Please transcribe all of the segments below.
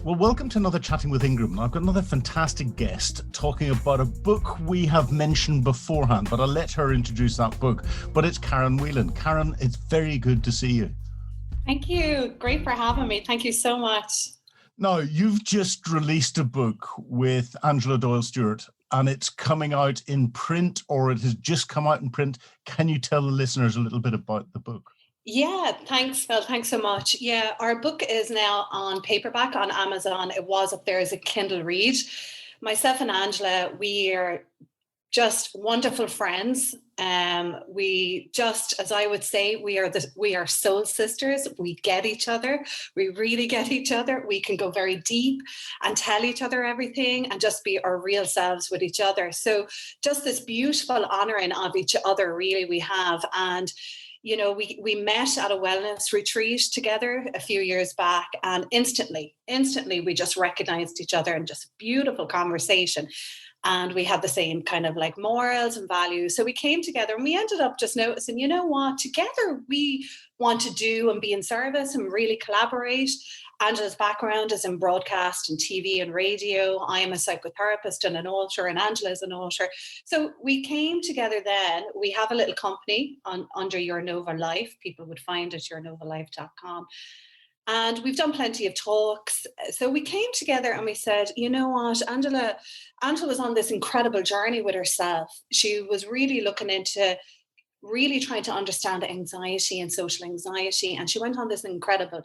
Well, welcome to another Chatting with Ingram. I've got another fantastic guest talking about a book we have mentioned beforehand, but I'll let her introduce that book. But it's Karen Whelan. Karen, it's very good to see you. Thank you. Great for having me. Thank you so much. Now, you've just released a book with Angela Doyle Stuart, and it's coming out in print, or it has just come out in print. Can you tell the listeners a little bit about the book? Yeah, thanks, Phil. Thanks so much. Yeah, our book is now on paperback on Amazon. It was up there as a Kindle read. Myself and Angela, we are just wonderful friends. We just, as I would say, we are soul sisters. We get each other. We really get each other. We can go very deep and tell each other everything and just be our real selves with each other. So just this beautiful honoring of each other, really, we have. And you know, we met at a wellness retreat together a few years back, and instantly we just recognized each other and just beautiful conversation. And we had the same kind of like morals and values. So we came together and we ended up just noticing, you know what, together we want to do and be in service and really collaborate. Angela's background is in broadcast and TV and radio. I am a psychotherapist and an author, and Angela is an author. So we came together then. We have a little company under Your Nova Life. People would find it yournovalife.com. And we've done plenty of talks. So we came together and we said, you know what, Angela was on this incredible journey with herself. She was really looking into really trying to understand anxiety and social anxiety. And she went on this incredible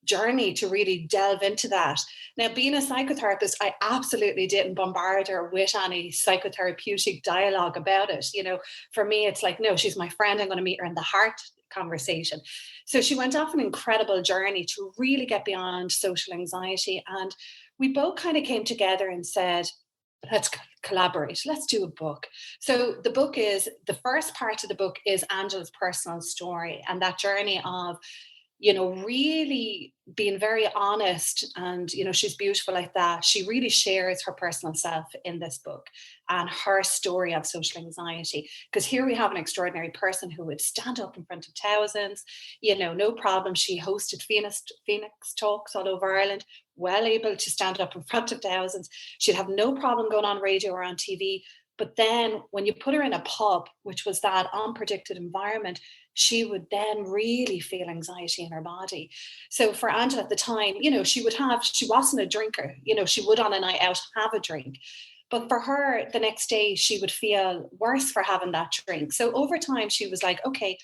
journey to really delve into that. Now, being a psychotherapist, I absolutely didn't bombard her with any psychotherapeutic dialogue about it. You know, for me, it's like, no, she's my friend. I'm going to meet her in the heart conversation. So she went off an incredible journey to really get beyond social anxiety. And we both kind of came together and said, let's collaborate. Let's do a book. So the first part of the book is Angela's personal story and that journey of, you know, really being very honest. And, you know, she's beautiful like that. She really shares her personal self in this book and her story of social anxiety. Because here we have an extraordinary person who would stand up in front of thousands, you know, no problem. She hosted Phoenix talks all over Ireland, well able to stand up in front of thousands. She'd have no problem going on radio or on TV. But then when you put her in a pub, which was that unpredicted environment, she would then really feel anxiety in her body. So for Angela at the time, you know, she wasn't a drinker, you know, she would on a night out have a drink. But for her, the next day, she would feel worse for having that drink. So over time, she was like, okay,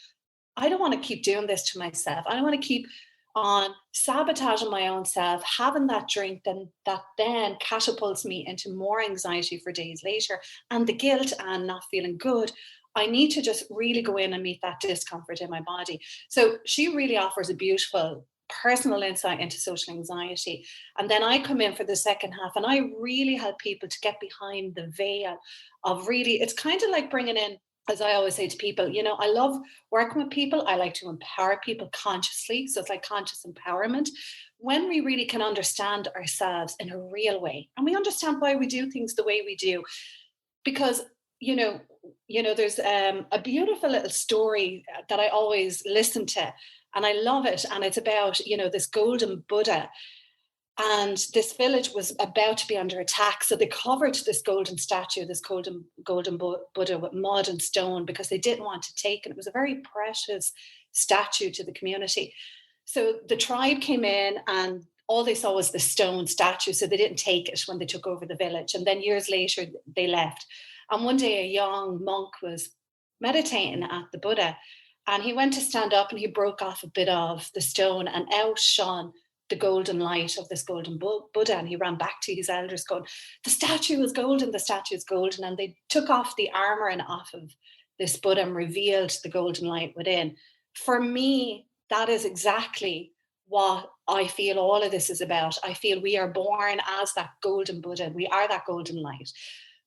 I don't want to keep doing this to myself. I don't want to keep on sabotaging my own self, having that drink, that then catapults me into more anxiety for days later and the guilt and not feeling good. I need to just really go in and meet that discomfort in my body. So she really offers a beautiful personal insight into social anxiety. And then I come in for the second half and I really help people to get behind the veil of really, it's kind of like bringing in, as I always say to people, you know, I love working with people. I like to empower people consciously. So it's like conscious empowerment. When we really can understand ourselves in a real way, and we understand why we do things the way we do, because, you know, there's a beautiful little story that I always listen to, and I love it. And it's about, you know, this golden Buddha. And this village was about to be under attack. So they covered this golden statue, this golden Buddha with mud and stone because they didn't want to take it. It was a very precious statue to the community. So the tribe came in and all they saw was the stone statue. So they didn't take it when they took over the village. And then years later, they left. And one day a young monk was meditating at the Buddha and he went to stand up and he broke off a bit of the stone and out shone the golden light of this golden Buddha. And he ran back to his elders going, the statue is golden, the statue is golden. And they took off the armor and off of this Buddha and revealed the golden light within. For me, that is exactly what I feel all of this is about. I feel we are born as that golden Buddha. We are that golden light.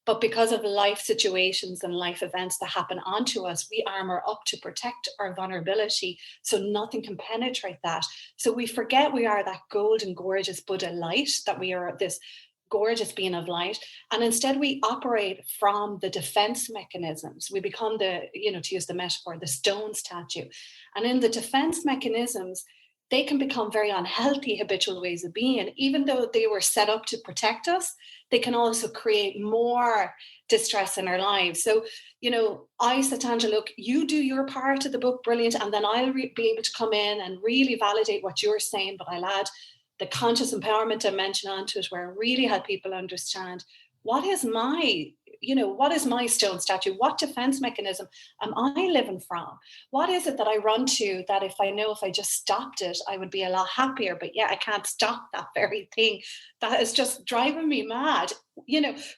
But because of life situations and life events that happen onto us, we armor up to protect our vulnerability so nothing can penetrate that. So we forget we are that golden, gorgeous Buddha light, that we are this gorgeous being of light. And instead we operate from the defense mechanisms. We become to use the metaphor, the stone statue. And in the defense mechanisms, they can become very unhealthy habitual ways of being. Even though they were set up to protect us, they can also create more distress in our lives. So, I said to Angela, look, you do your part of the book, brilliant, and then I'll be able to come in and really validate what you're saying, but I'll add the conscious empowerment dimension onto it, where I really help people understand what is my stone statue? What defense mechanism am I living from? What is it that I run to that if I just stopped it, I would be a lot happier? But yeah, I can't stop that very thing that is just driving me mad.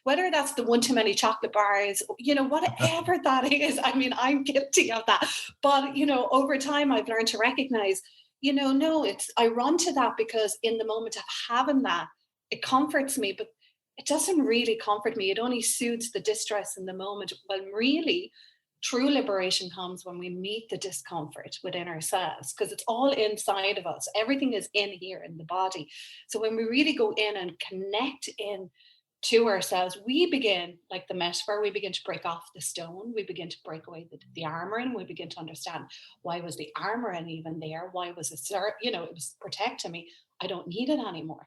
Whether that's the one too many chocolate bars, whatever that is. I mean, I'm guilty of that. But, over time, I've learned to recognize, no, I run to that because in the moment of having that, it comforts me. But it doesn't really comfort me. It only soothes the distress in the moment. When really true liberation comes when we meet the discomfort within ourselves, because it's all inside of us. Everything is in here in the body. So when we really go in and connect in to ourselves, we begin, like the metaphor, we begin to break off the stone. We begin to break away the armor, and we begin to understand, why was the armor even there? Why was it, it was protecting me. I don't need it anymore.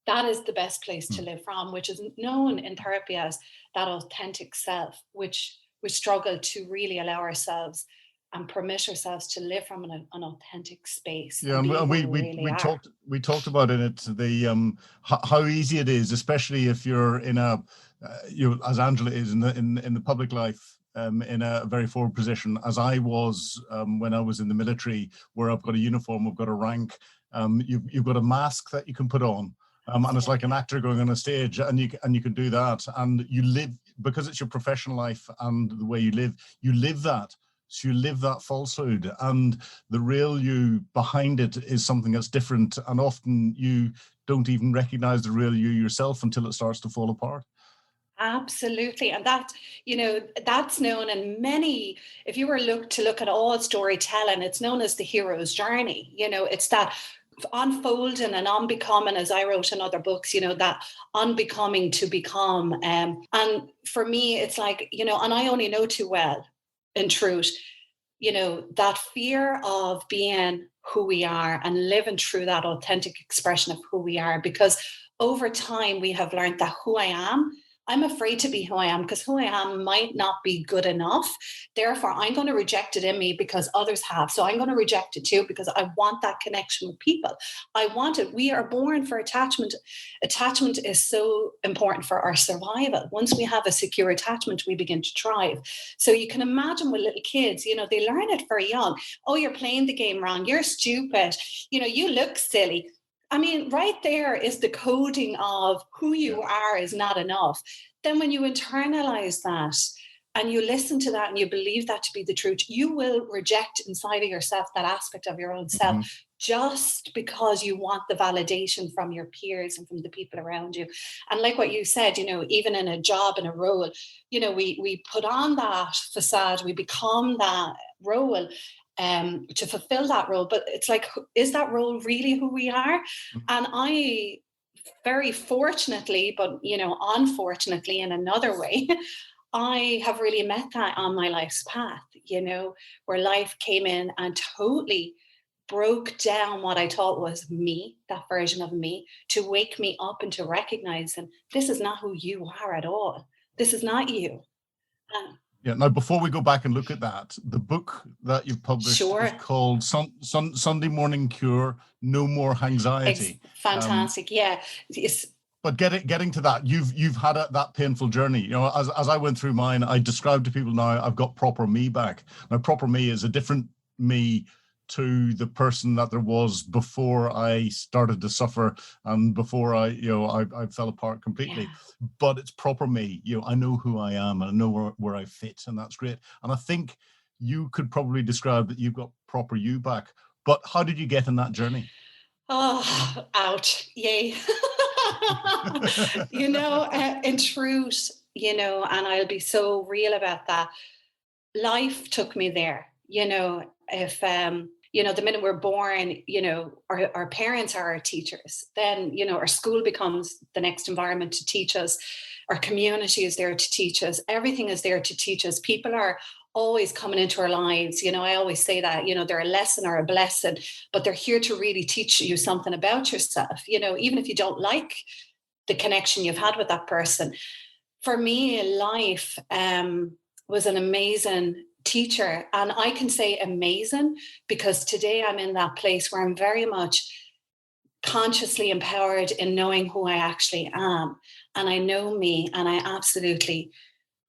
That is the best place to live from, which is known in therapy as that authentic self, which we struggle to really allow ourselves and permit ourselves to live from an authentic space. Yeah, and we talked about in it the how easy it is, especially if you're in a as Angela is in the public life, in a very forward position, as I was when I was in the military, where I've got a uniform, I've got a rank, you've got a mask that you can put on. And it's like an actor going on a stage, and you can do that, and you live, because it's your professional life and the way you live that. So you live that falsehood, and the real you behind it is something that's different, and often you don't even recognize the real you yourself until it starts to fall apart. Absolutely. And that's known in many, if you were to look at all storytelling, it's known as the hero's journey. It's that unfolding and unbecoming, as I wrote in other books, that unbecoming to become. And for me, it's like, and I only know too well, in truth, that fear of being who we are and living through that authentic expression of who we are. Because over time, we have learned that who I am, I'm afraid to be who I am, because who I am might not be good enough. Therefore, I'm going to reject it in me because others have. So I'm going to reject it too, because I want that connection with people. I want it. We are born for attachment. Attachment is so important for our survival. Once we have a secure attachment, we begin to thrive. So you can imagine with little kids, they learn it very young. Oh, you're playing the game wrong. You're stupid. You look silly. I mean, right there is the coding of who you are is not enough. Then when you internalize that and you listen to that and you believe that to be the truth, you will reject inside of yourself that aspect of your own self, just because you want the validation from your peers and from the people around you. And like what you said, even in a job, in a role, we put on that facade, we become that role. To fulfill that role. But it's like, is that role really who we are? And I very fortunately, but unfortunately in another way, I have really met that on my life's path, where life came in and totally broke down what I thought was me, that version of me, to wake me up and to recognize, and this is not who you are at all. This is not you. Yeah. Now, before we go back and look at that, the book that you've published is called Sunday Morning Cure, No More Hangxiety. Fantastic. Yeah. It's, but getting to that, you've had that painful journey. As I went through mine, I described to people, now I've got proper me back. Now, proper me is a different me to the person that there was before I started to suffer and before I fell apart completely. Yeah. But it's proper me. I know who I am and I know where I fit, and that's great. And I think you could probably describe that you've got proper you back. But how did you get in that journey? Oh, ouch. Yay. In truth, and I'll be so real about that. Life took me there. If the minute we're born, our parents are our teachers. Then, our school becomes the next environment to teach us. Our community is there to teach us. Everything is there to teach us. People are always coming into our lives. I always say that, they're a lesson or a blessing, but they're here to really teach you something about yourself, even if you don't like the connection you've had with that person. For me, life was an amazing teacher. And I can say amazing because today I'm in that place where I'm very much consciously empowered in knowing who I actually am. And I know me, and I absolutely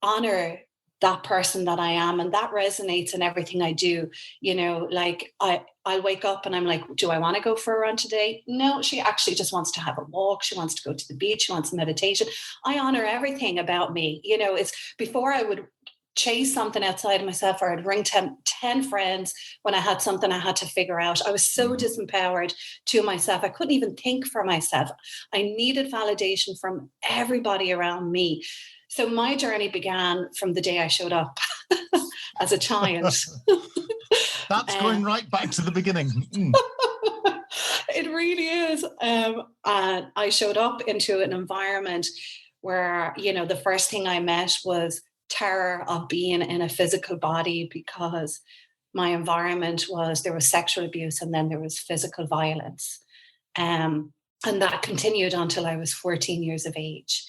honor that person that I am. And that resonates in everything I do. Like I'll wake up and I'm like, do I want to go for a run today? No, she actually just wants to have a walk. She wants to go to the beach. She wants meditation. I honor everything about me. It's before I would chase something outside of myself, or I'd ring 10 friends when I had something I had to figure out. I was so disempowered to myself. I couldn't even think for myself. I needed validation from everybody around me. So my journey began from the day I showed up as a child. That's going right back to the beginning. It really is. And I showed up into an environment where, the first thing I met was terror of being in a physical body, because my environment there was sexual abuse, and then there was physical violence. And that continued until I was 14 years of age.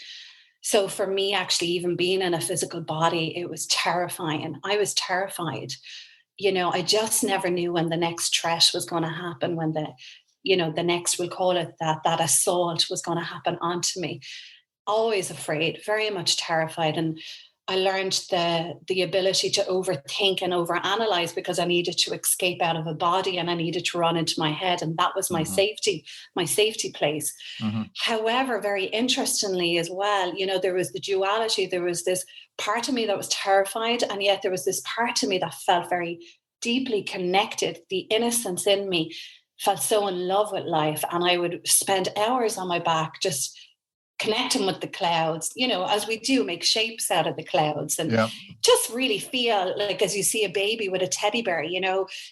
So for me, actually, even being in a physical body, it was terrifying. I was terrified. I just never knew when the next threat was going to happen, when the next, we'll call it that assault was going to happen onto me. Always afraid, very much terrified. And I learned the ability to overthink and overanalyze, because I needed to escape out of a body and I needed to run into my head. And that was my safety place. However, very interestingly as well, there was the duality. There was this part of me that was terrified, and yet there was this part of me that felt very deeply connected. The innocence in me felt so in love with life. And I would spend hours on my back just connecting with the clouds, as we do, make shapes out of the clouds, and just really feel like, as you see a baby with a teddy bear,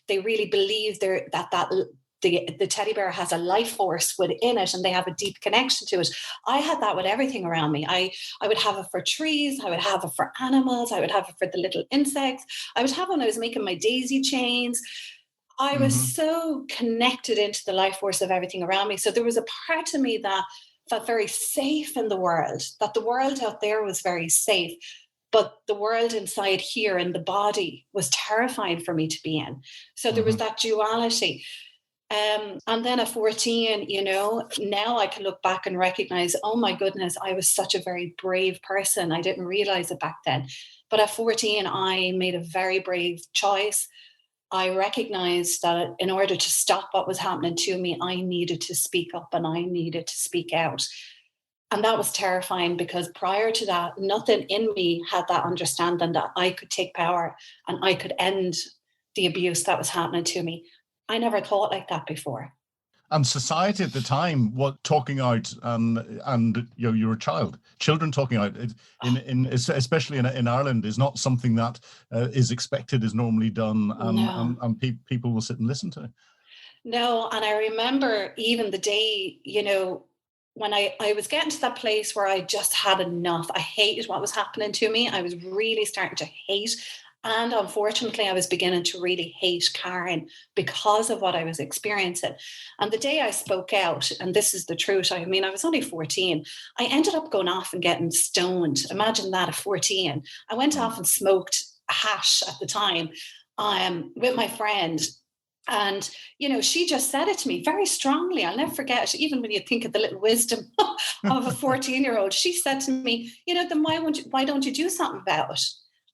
they really believe the teddy bear has a life force within it, and they have a deep connection to it. I had that with everything around me. I would have it for trees. I would have it for animals. I would have it for the little insects. I would have it when I was making my daisy chains. I was so connected into the life force of everything around me. So there was a part of me that felt very safe in the world, that the world out there was very safe, but the world inside here in the body was terrifying for me to be in. So there was that duality. And then at 14, now I can look back and recognize, oh my goodness, I was such a very brave person. I didn't realize it back then. But at 14, I made a very brave choice. I recognized that in order to stop what was happening to me, I needed to speak up and I needed to speak out. And that was terrifying, because prior to that, nothing in me had that understanding that I could take power and I could end the abuse that was happening to me. I never thought like that before. And society at the time, what talking out, and you're a child. Children talking out, especially in Ireland, is not something that is expected, is normally done, and people will sit and listen to. No, and I remember even the day, when I was getting to that place where I just had enough. I hated what was happening to me. I was really starting to hate. And unfortunately, I was beginning to really hate Karen because of what I was experiencing. And the day I spoke out, and this is the truth, I was only 14. I ended up going off and getting stoned. Imagine that at 14. I went off and smoked hash at the time with my friend. And, she just said it to me very strongly. I'll never forget it. Even when you think of the little wisdom of a 14-year-old, she said to me, then why don't you do something about it?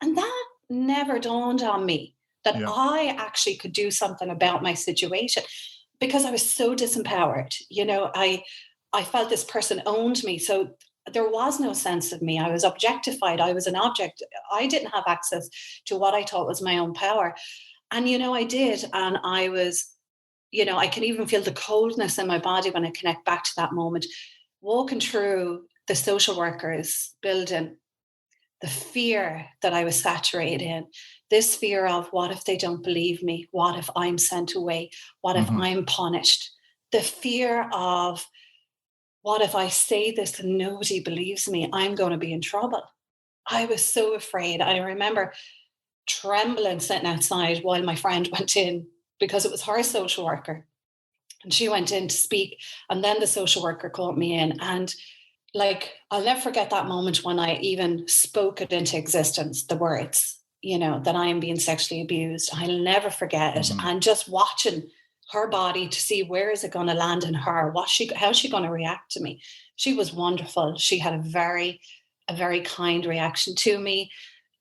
And that never dawned on me, that I actually could do something about my situation, because I was so disempowered. I felt this person owned me. So there was no sense of me. I was objectified. I was an object. I didn't have access to what I thought was my own power. And, I did. And I was, I can even feel the coldness in my body when I connect back to that moment, walking through the social workers building, the fear that I was saturated in, this fear of, what if they don't believe me? What if I'm sent away? What if I'm punished? The fear of, what if I say this and nobody believes me? I'm going to be in trouble. I was so afraid. I remember trembling sitting outside while my friend went in, because it was her social worker. And she went in to speak. And then the social worker called me in. And like, I'll never forget that moment when I even spoke it into existence, the words, you know, that I am being sexually abused. I'll never forget it. And just watching her body to see where is it going to land in her, how's she going to react to me. She was wonderful. She had a very kind reaction to me.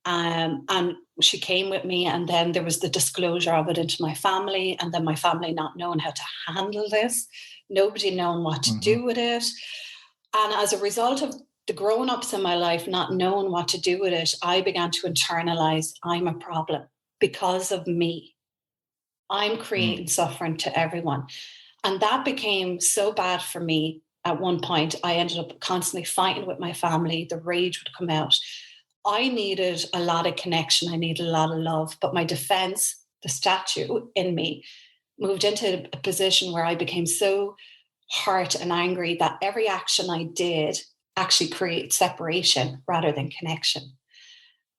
And she came with me, and then there was the disclosure of it into my family, and then my family not knowing how to handle this, nobody knowing what to do with it. And as a result of the grown-ups in my life not knowing what to do with it, I began to internalize, I'm a problem because of me. I'm creating suffering to everyone. And that became so bad for me. At one point, I ended up constantly fighting with my family. The rage would come out. I needed a lot of connection. I needed a lot of love. But my defense, the statue in me, moved into a position where I became so hurt and angry that every action I did actually created separation rather than connection.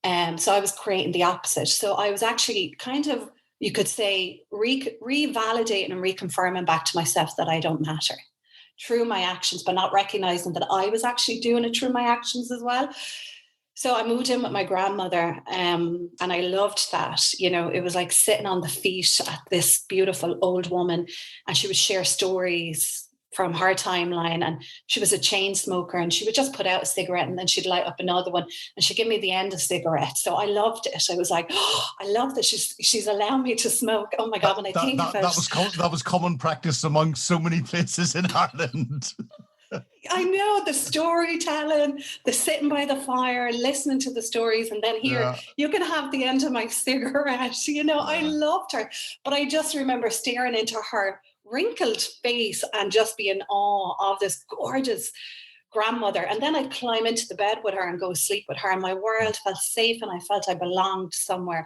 So I was creating the opposite. So I was actually kind of, you could say, revalidating and reconfirming back to myself that I don't matter through my actions, but not recognizing that I was actually doing it through my actions as well. So I moved in with my grandmother, and I loved that. You know, it was like sitting on the feet at this beautiful old woman, and she would share stories from her timeline. And she was a chain smoker, and she would just put out a cigarette and then she'd light up another one, and she'd give me the end of cigarette. So I loved it. I was like, oh, I love that she's allowing me to smoke. Oh my God, when I think about it. That was common practice among so many places in Ireland. I know, the storytelling, the sitting by the fire, listening to the stories, and then here, you can have the end of my cigarette. You know, I loved her. But I just remember staring into her wrinkled face and just be in awe of this gorgeous grandmother. And then I'd climb into the bed with her and go sleep with her, and my world felt safe and I felt I belonged somewhere.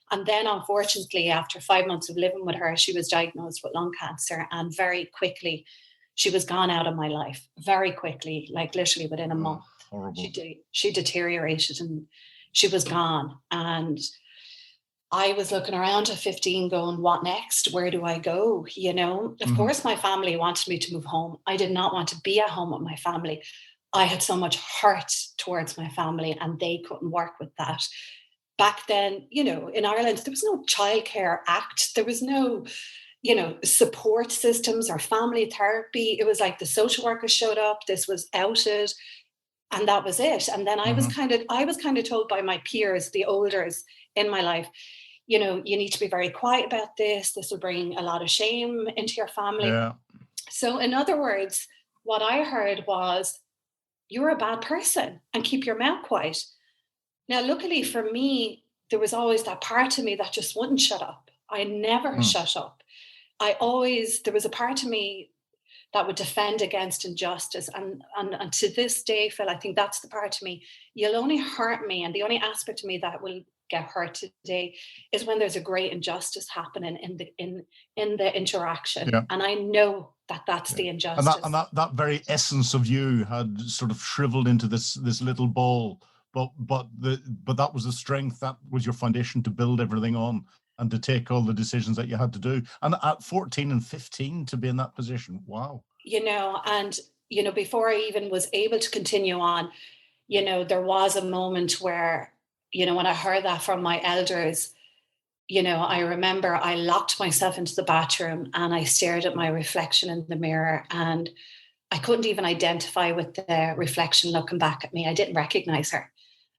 And then, unfortunately, after 5 months of living with her, she was diagnosed with lung cancer, and very quickly she was gone out of my life, very quickly, like literally within a month. Horrible. She deteriorated and she was gone. And I was looking around at 15 going, what next? Where do I go? You know, of course, my family wanted me to move home. I did not want to be at home with my family. I had so much hurt towards my family, and they couldn't work with that. Back then, you know, in Ireland, there was no Childcare Act. There was no, you know, support systems or family therapy. It was like the social worker showed up, this was outed, and that was it. And then I was kind of told by my peers, the elders in my life, you know, you need to be very quiet about this. This will bring a lot of shame into your family. Yeah. So in other words, what I heard was, you're a bad person and keep your mouth quiet. Now, luckily for me, there was always that part of me that just wouldn't shut up. I never shut up. There was a part of me that would defend against injustice. And to this day, Phil, I think that's the part of me. You'll only hurt me. And the only aspect of me that will get hurt today is when there's a great injustice happening in the interaction. Yeah. And I know that's the injustice. And that very essence of you had sort of shriveled into this little ball. But that was the strength, that was your foundation to build everything on and to take all the decisions that you had to do. And at 14 and 15 to be in that position, wow. You know, and, you know, before I even was able to continue on, you know, there was a moment where, you know, when I heard that from my elders, you know, I remember I locked myself into the bathroom and I stared at my reflection in the mirror, and I couldn't even identify with the reflection looking back at me. I didn't recognize her.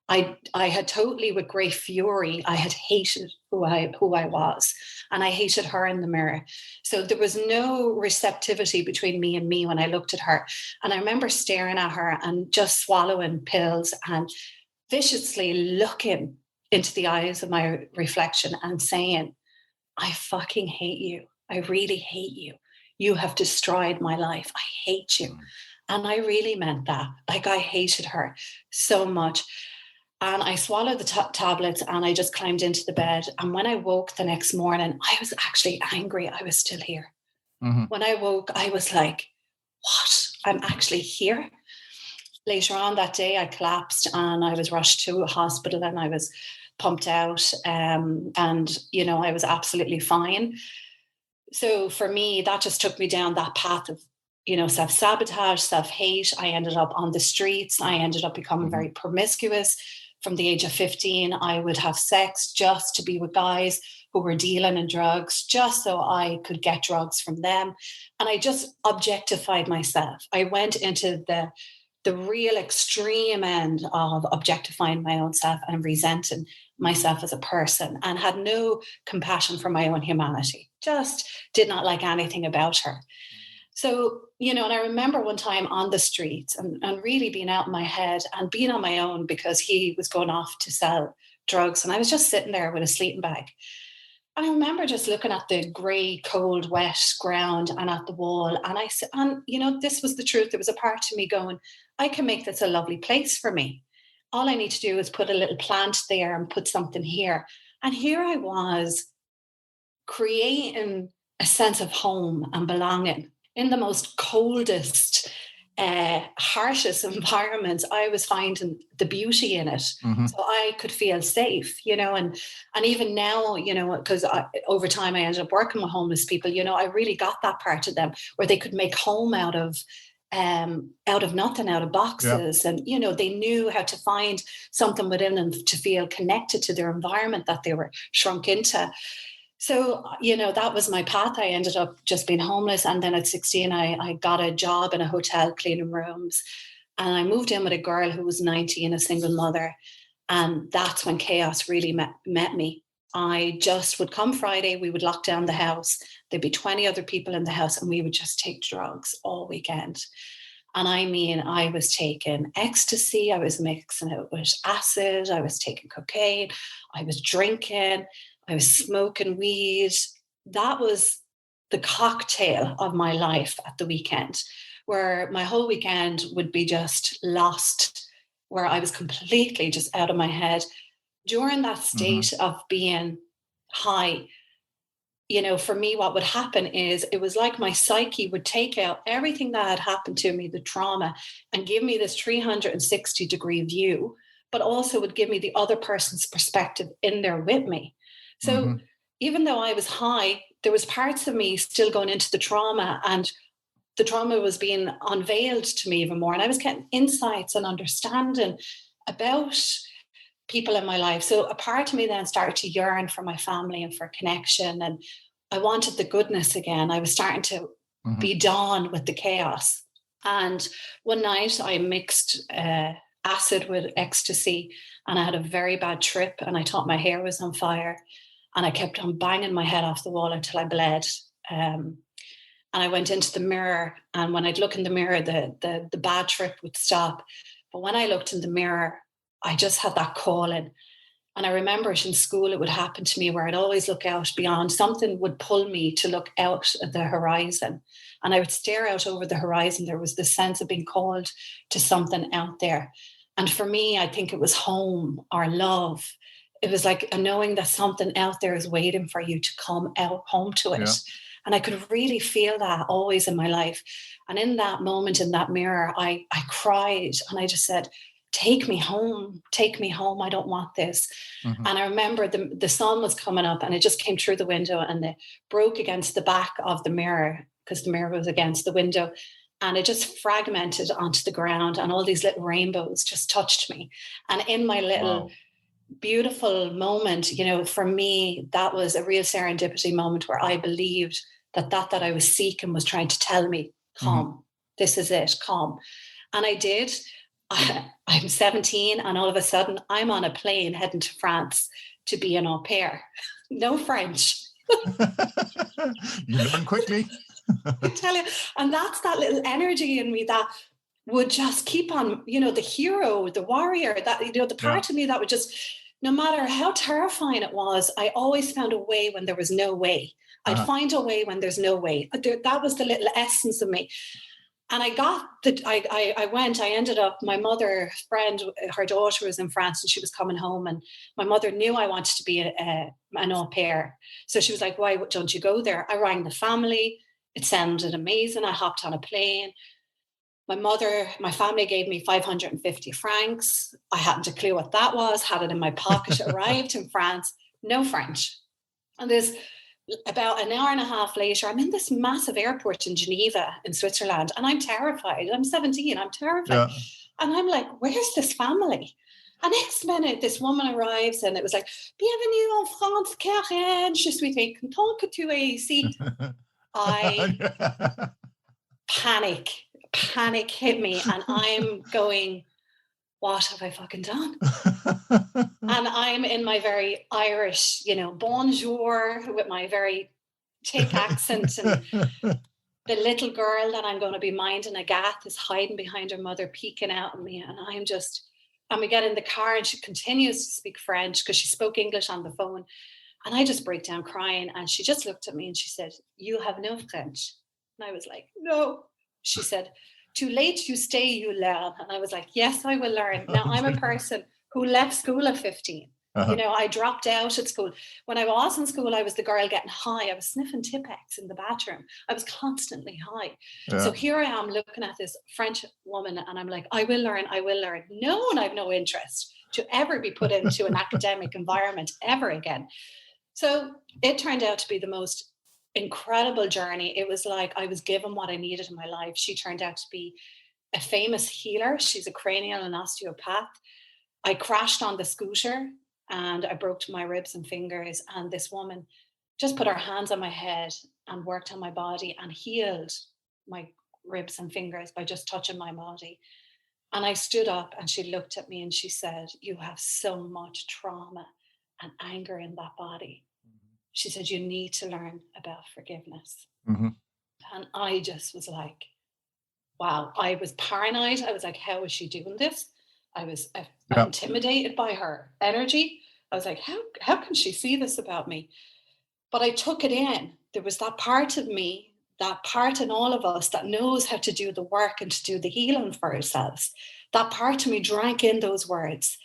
I had totally, with great fury, I had hated who I was, and I hated her in the mirror. So there was no receptivity between me and me when I looked at her. And I remember staring at her and just swallowing pills and viciously looking into the eyes of my reflection and saying, I fucking hate you. I really hate you. You have destroyed my life. I hate you. And I really meant that. Like, I hated her so much. And I swallowed the tablets and I just climbed into the bed. And when I woke the next morning, I was actually angry I was still here. When I woke, I was like, what? I'm actually here? Later on that day, I collapsed and I was rushed to a hospital, and I was pumped out. And, you know, I was absolutely fine. So for me, that just took me down that path of, you know, self-sabotage, self-hate. I ended up on the streets. I ended up becoming very promiscuous. From the age of 15, I would have sex just to be with guys who were dealing in drugs, just so I could get drugs from them. And I just objectified myself. I went into the real extreme end of objectifying my own self and resenting myself as a person, and had no compassion for my own humanity. Just did not like anything about her. So, you know, and I remember one time on the streets and really being out in my head and being on my own because he was going off to sell drugs. And I was just sitting there with a sleeping bag. And I remember just looking at the grey, cold, wet ground and at the wall. And I said, and, you know, this was the truth. There was a part of me going, I can make this a lovely place for me. All I need to do is put a little plant there and put something here. And here I was creating a sense of home and belonging in the most coldest, harshest environments. I was finding the beauty in it. So I could feel safe, you know, and even now, you know, because over time I ended up working with homeless people, you know, I really got that part of them where they could make home out of nothing, out of boxes. And, you know, they knew how to find something within them to feel connected to their environment that they were shrunk into. So, you know, that was my path. I ended up just being homeless. And then at 16, I got a job in a hotel cleaning rooms. And I moved in with a girl who was 19, a single mother. And that's when chaos really met me. I just would come Friday, we would lock down the house. There'd be 20 other people in the house and we would just take drugs all weekend. And I mean, I was taking ecstasy, I was mixing it with acid, I was taking cocaine, I was drinking, I was smoking weed. That was the cocktail of my life at the weekend, where my whole weekend would be just lost, where I was completely just out of my head. During that state of being high, you know, for me, what would happen is it was like my psyche would take out everything that had happened to me, the trauma, and give me this 360-degree view, but also would give me the other person's perspective in there with me. So even though I was high, there was parts of me still going into the trauma, and the trauma was being unveiled to me even more. And I was getting insights and understanding about people in my life. So a part of me then started to yearn for my family and for connection. And I wanted the goodness again. I was starting to be done with the chaos. And one night I mixed acid with ecstasy, and I had a very bad trip, and I thought my hair was on fire, and I kept on banging my head off the wall until I bled. And I went into the mirror, and when I'd look in the mirror, the bad trip would stop. But when I looked in the mirror, I just had that calling. And I remember it in school, it would happen to me where I'd always look out beyond. Something would pull me to look out at the horizon. And I would stare out over the horizon. There was this sense of being called to something out there. And for me, I think it was home or love. It was like a knowing that something out there is waiting for you to come out home to it. Yeah. And I could really feel that always in my life. And in that moment, in that mirror, I cried, and I just said, take me home, I don't want this. And I remember the sun was coming up, and it just came through the window, and it broke against the back of the mirror, because the mirror was against the window, and it just fragmented onto the ground, and all these little rainbows just touched me. And in my little beautiful moment, you know, for me, that was a real serendipity moment where I believed that I was seeking was trying to tell me, come, this is it, come. And I did. I'm 17, and all of a sudden I'm on a plane heading to France to be an au pair. No French. You learn quickly. I tell you. And that's that little energy in me that would just keep on, you know, the hero, the warrior, that, you know, the part of me that would just, no matter how terrifying it was, I always found a way when there was no way. I'd find a way when there's no way. That was the little essence of me. And I ended up, my mother friend, her daughter was in France, and she was coming home, and my mother knew I wanted to be an au pair. So she was like, why don't you go there? I rang the family. It sounded amazing. I hopped on a plane. My family gave me 550 francs. I hadn't a clue what that was, had it in my pocket, arrived in France, no French. And there's about an hour and a half later, I'm in this massive airport in Geneva in Switzerland, and I'm terrified. I'm 17, I'm terrified. Yeah. And I'm like, where's this family? And next minute, this woman arrives and it was like, Bienvenue en France, Karen, je suis très content que tu es ici. I panic hit me, and I'm going, what have I fucking done? And I'm in my very Irish, bonjour, with my very thick accent, and the little girl that I'm going to be minding a gaff is hiding behind her mother, peeking out at me. And we get in the car and she continues to speak French because she spoke English on the phone. And I just break down crying. And she just looked at me and she said, you have no French. And I was like, no. She said, too late, you stay, you learn. And I was like, yes, I will learn. Now, I'm a person who left school at 15. Uh-huh. I dropped out at school. When I was in school, I was the girl getting high. I was sniffing Tipex in the bathroom. I was constantly high. Yeah. So here I am looking at this French woman and I'm like, I will learn. No, and I have no interest to ever be put into an academic environment ever again. So it turned out to be the most incredible journey. It was like I was given what I needed in my life. She turned out to be a famous healer. She's a cranial and osteopath. I crashed on the scooter and I broke my ribs and fingers. And this woman just put her hands on my head and worked on my body and healed my ribs and fingers by just touching my body. And I stood up and she looked at me and she said, you have so much trauma and anger in that body. She said, you need to learn about forgiveness. Mm-hmm. And I just was like, wow, I was paranoid. I was like, how is she doing this? I was intimidated by her energy. I was like, how can she see this about me? But I took it in. There was that part of me, that part in all of us that knows how to do the work and to do the healing for ourselves. That part of me drank in those words.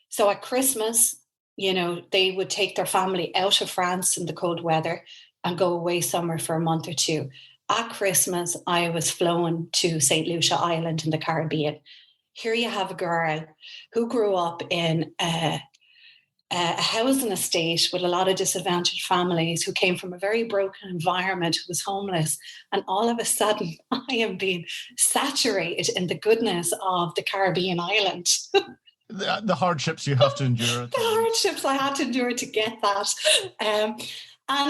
So at Christmas, they would take their family out of France in the cold weather and go away somewhere for a month or two. At Christmas, I was flown to St. Lucia Island in the Caribbean. Here you have a girl who grew up in a housing estate with a lot of disadvantaged families, who came from a very broken environment, who was homeless. And all of a sudden, I am being saturated in the goodness of the Caribbean island. The hardships you have to endure. The hardships I had to endure to get that. And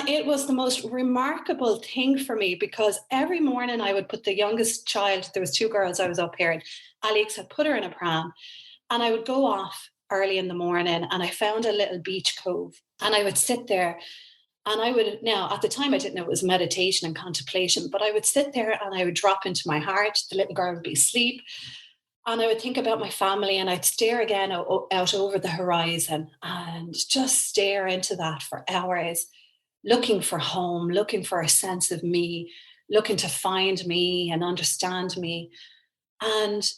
it was the most remarkable thing for me, because every morning I would put the youngest child, there was 2 girls, I was up here, and Alex, I'd put her in a pram and I would go off early in the morning and I found a little beach cove and I would sit there and now at the time I didn't know it was meditation and contemplation, but I would sit there and I would drop into my heart. The little girl would be asleep. And I would think about my family and I'd stare again out over the horizon and just stare into that for hours, looking for home, looking for a sense of me, looking to find me and understand me. And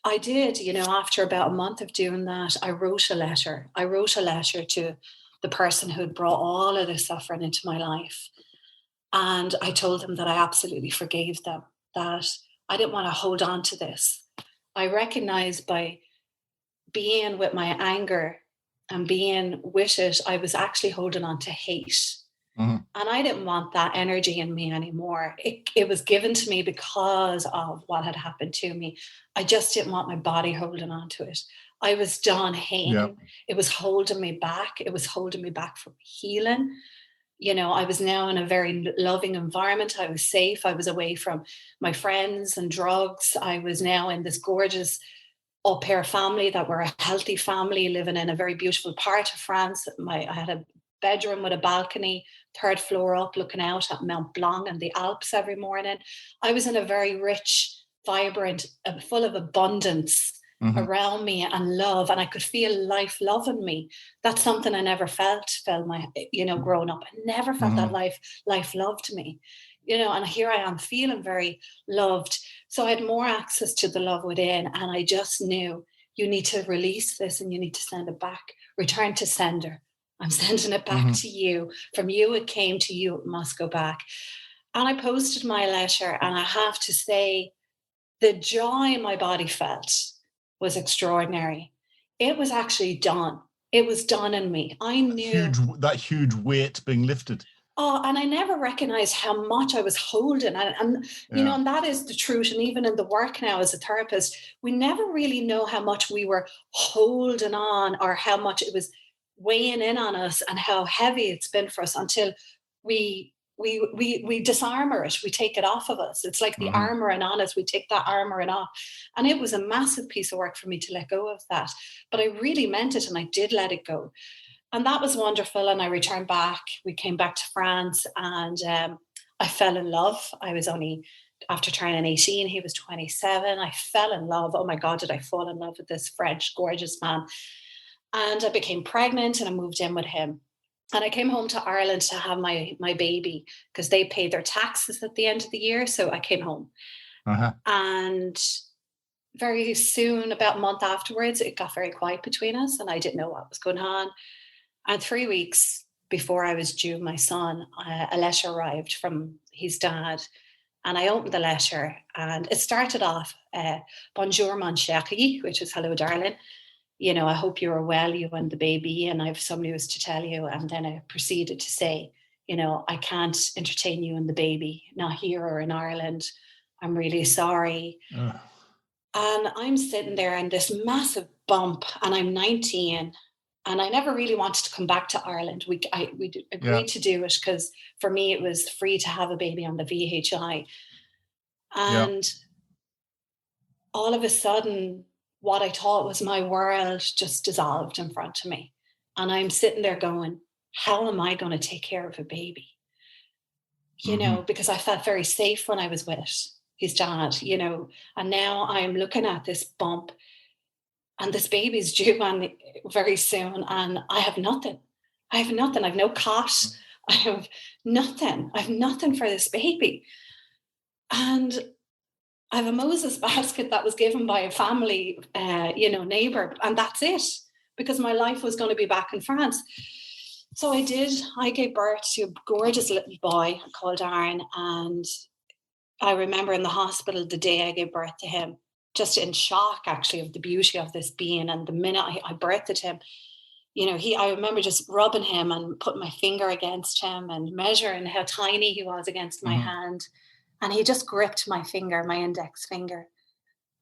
I did, after about a month of doing that, I wrote a letter. I wrote a letter to the person who'd brought all of this suffering into my life. And I told them that I absolutely forgave them, that I didn't want to hold on to this. I recognized by being with my anger and being with it, I was actually holding on to hate. Mm-hmm. And I didn't want that energy in me anymore. It was given to me because of what had happened to me. I just didn't want my body holding on to it. I was done hating. Yep. It was holding me back. It was holding me back from healing. I was now in a very loving environment. I was safe. I was away from my friends and drugs. I was now in this gorgeous au pair family that were a healthy family living in a very beautiful part of France. I had a bedroom with a balcony, 3rd floor up, looking out at Mont Blanc and the Alps every morning. I was in a very rich, vibrant, full of abundance around me and love, and I could feel life loving me. That's something I never felt my, growing up. I never felt that life loved me, and here I am feeling very loved. So I had more access to the love within, and I just knew, you need to release this and you need to send it back. Return to sender. I'm sending it back to you. From you it came, to you it must go back. And I posted my letter, and I have to say, the joy my body felt was extraordinary. It was actually done. It was done in me. I knew that huge weight being lifted. Oh, and I never recognized how much I was holding. And you know, and that is the truth. And even in the work now as a therapist, we never really know how much we were holding on or how much it was weighing in on us and how heavy it's been for us until we disarmor it. We take it off of us. It's like the armor and on us. We take that armor and off. And it was a massive piece of work for me to let go of that. But I really meant it and I did let it go. And that was wonderful. And I returned back. We came back to France and I fell in love. I was only, after turning 18, he was 27. I fell in love. Oh my God, did I fall in love with this French, gorgeous man. And I became pregnant and I moved in with him. And I came home to Ireland to have my baby because they paid their taxes at the end of the year. So I came home. And very soon, about a month afterwards, it got very quiet between us and I didn't know what was going on. And 3 weeks before I was due my son, a letter arrived from his dad. And I opened the letter and it started off, bonjour, mon chéri, which is hello, darling. You know, I hope you are well, you and the baby, and I have some news to tell you. And then I proceeded to say, you know, I can't entertain you and the baby, not here or in Ireland. I'm really sorry. And I'm sitting there in this massive bump and I'm 19. And I never really wanted to come back to Ireland. We agreed to do it because for me, it was free to have a baby on the VHI. And all of a sudden, what I thought was my world just dissolved in front of me. And I'm sitting there going, how am I going to take care of a baby? You know, because I felt very safe when I was with his dad, you know, and now I'm looking at this bump. And this baby's due on very soon. And I have nothing. I have nothing. I have no cot. I have nothing. I have nothing for this baby. And I have a Moses basket that was given by a family, neighbor. And that's it. Because my life was going to be back in France. So I did. I gave birth to a gorgeous little boy called Aaron. And I remember in the hospital the day I gave birth to him, just in shock, actually, of the beauty of this being. And the minute I birthed him, you know, I remember just rubbing him and putting my finger against him and measuring how tiny he was against my hand. And he just gripped my finger, my index finger.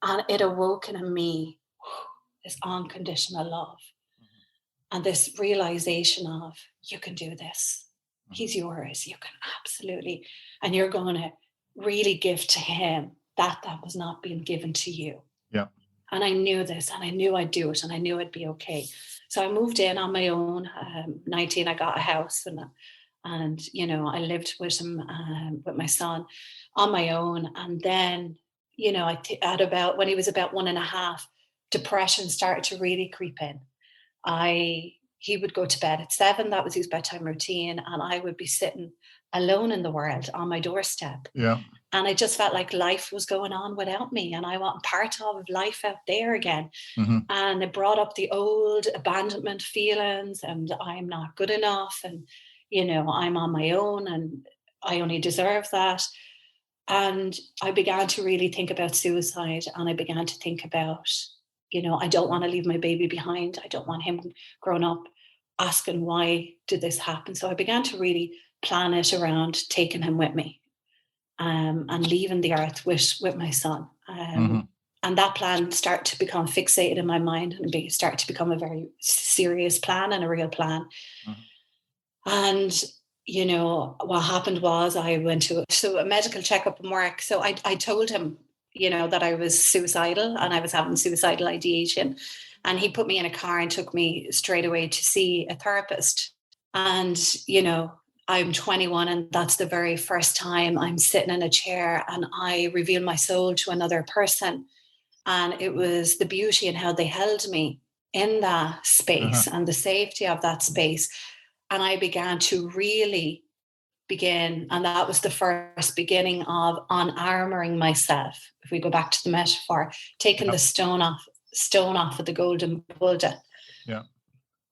And it awoke in me this unconditional love and this realization of, you can do this. He's yours. You can absolutely. And you're going to really give to him that was not being given to you. Yeah. And I knew this and I knew I'd do it and I knew I'd be okay. So I moved in on my own. 19, I got a house and you know, I lived with him, with my son on my own. And then, you know, when he was about 1.5, depression started to really creep in. He would go to bed at 7. That was his bedtime routine. And I would be sitting alone in the world on my doorstep. Yeah. And I just felt like life was going on without me. And I want part of life out there again. And it brought up the old abandonment feelings and I'm not good enough. And, you know, I'm on my own and I only deserve that. And I began to really think about suicide. And I began to think about, you know, I don't want to leave my baby behind. I don't want him growing up asking, why did this happen? So I began to really plan it around taking him with me. And leaving the earth with my son. And that plan started to become fixated in my mind and started to become a very serious plan and a real plan. And, you know, what happened was I went to a medical checkup in work. So I told him, you know, that I was suicidal and I was having suicidal ideation. And he put me in a car and took me straight away to see a therapist. And, you know, I'm 21 and that's the very first time I'm sitting in a chair and I reveal my soul to another person. And it was the beauty and how they held me in that space and the safety of that space. And I began to really begin, and that was the first beginning of unarmoring myself. If we go back to the metaphor, taking the stone off of the golden Buddha. Yeah.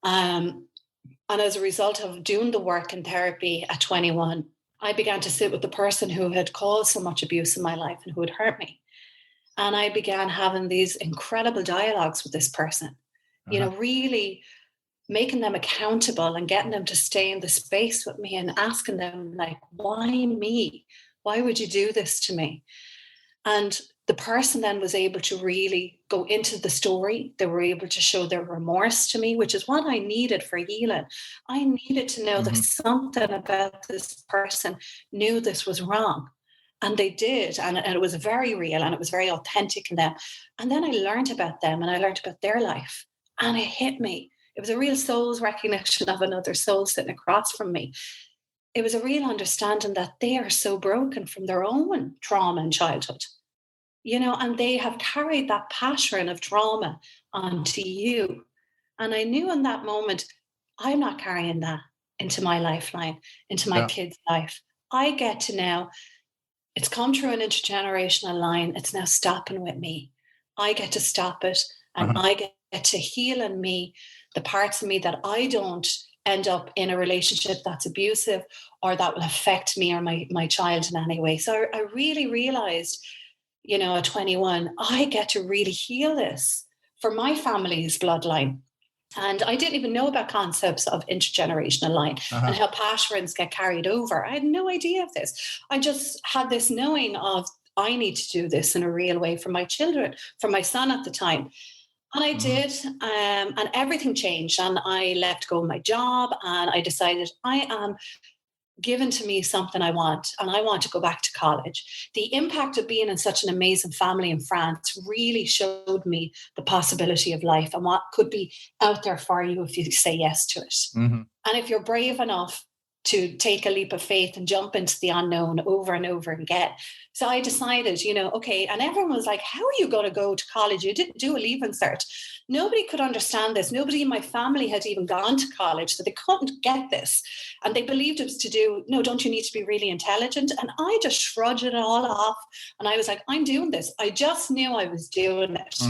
And as a result of doing the work in therapy at 21, I began to sit with the person who had caused so much abuse in my life and who had hurt me. And I began having these incredible dialogues with this person, really making them accountable and getting them to stay in the space with me and asking them, like, why me? Why would you do this to me? And the person then was able to really go into the story. They were able to show their remorse to me, which is what I needed for healing. I needed to know that something about this person knew this was wrong. And they did. And it was very real and it was very authentic in them. And then I learned about them and I learned about their life. And it hit me. It was a real soul's recognition of another soul sitting across from me. It was a real understanding that they are so broken from their own trauma in childhood, and they have carried that pattern of trauma onto you. And I knew in that moment, I'm not carrying that into my lifeline, into my kid's life. I get to now, it's come through an intergenerational line. It's now stopping with me. I get to stop it. And I get to heal in me the parts of me that I don't end up in a relationship that's abusive or that will affect me or my child in any way. So I really realized, at 21, I get to really heal this for my family's bloodline. And I didn't even know about concepts of intergenerational line and how patterns get carried over. I had no idea of this. I just had this knowing of, I need to do this in a real way for my children, for my son at the time. And I did, and everything changed. And I let go of my job and I decided I am given to me something I want, and I want to go back to college. The impact of being in such an amazing family in France really showed me the possibility of life and what could be out there for you if you say yes to it. And if you're brave enough to take a leap of faith and jump into the unknown over and over again. So I decided, okay, and everyone was like, how are you going to go to college? You didn't do a leaving cert. Nobody could understand this. Nobody in my family had even gone to college, so they couldn't get this. And they believed it was to do, no, don't you need to be really intelligent? And I just shrugged it all off. And I was like, I'm doing this. I just knew I was doing it.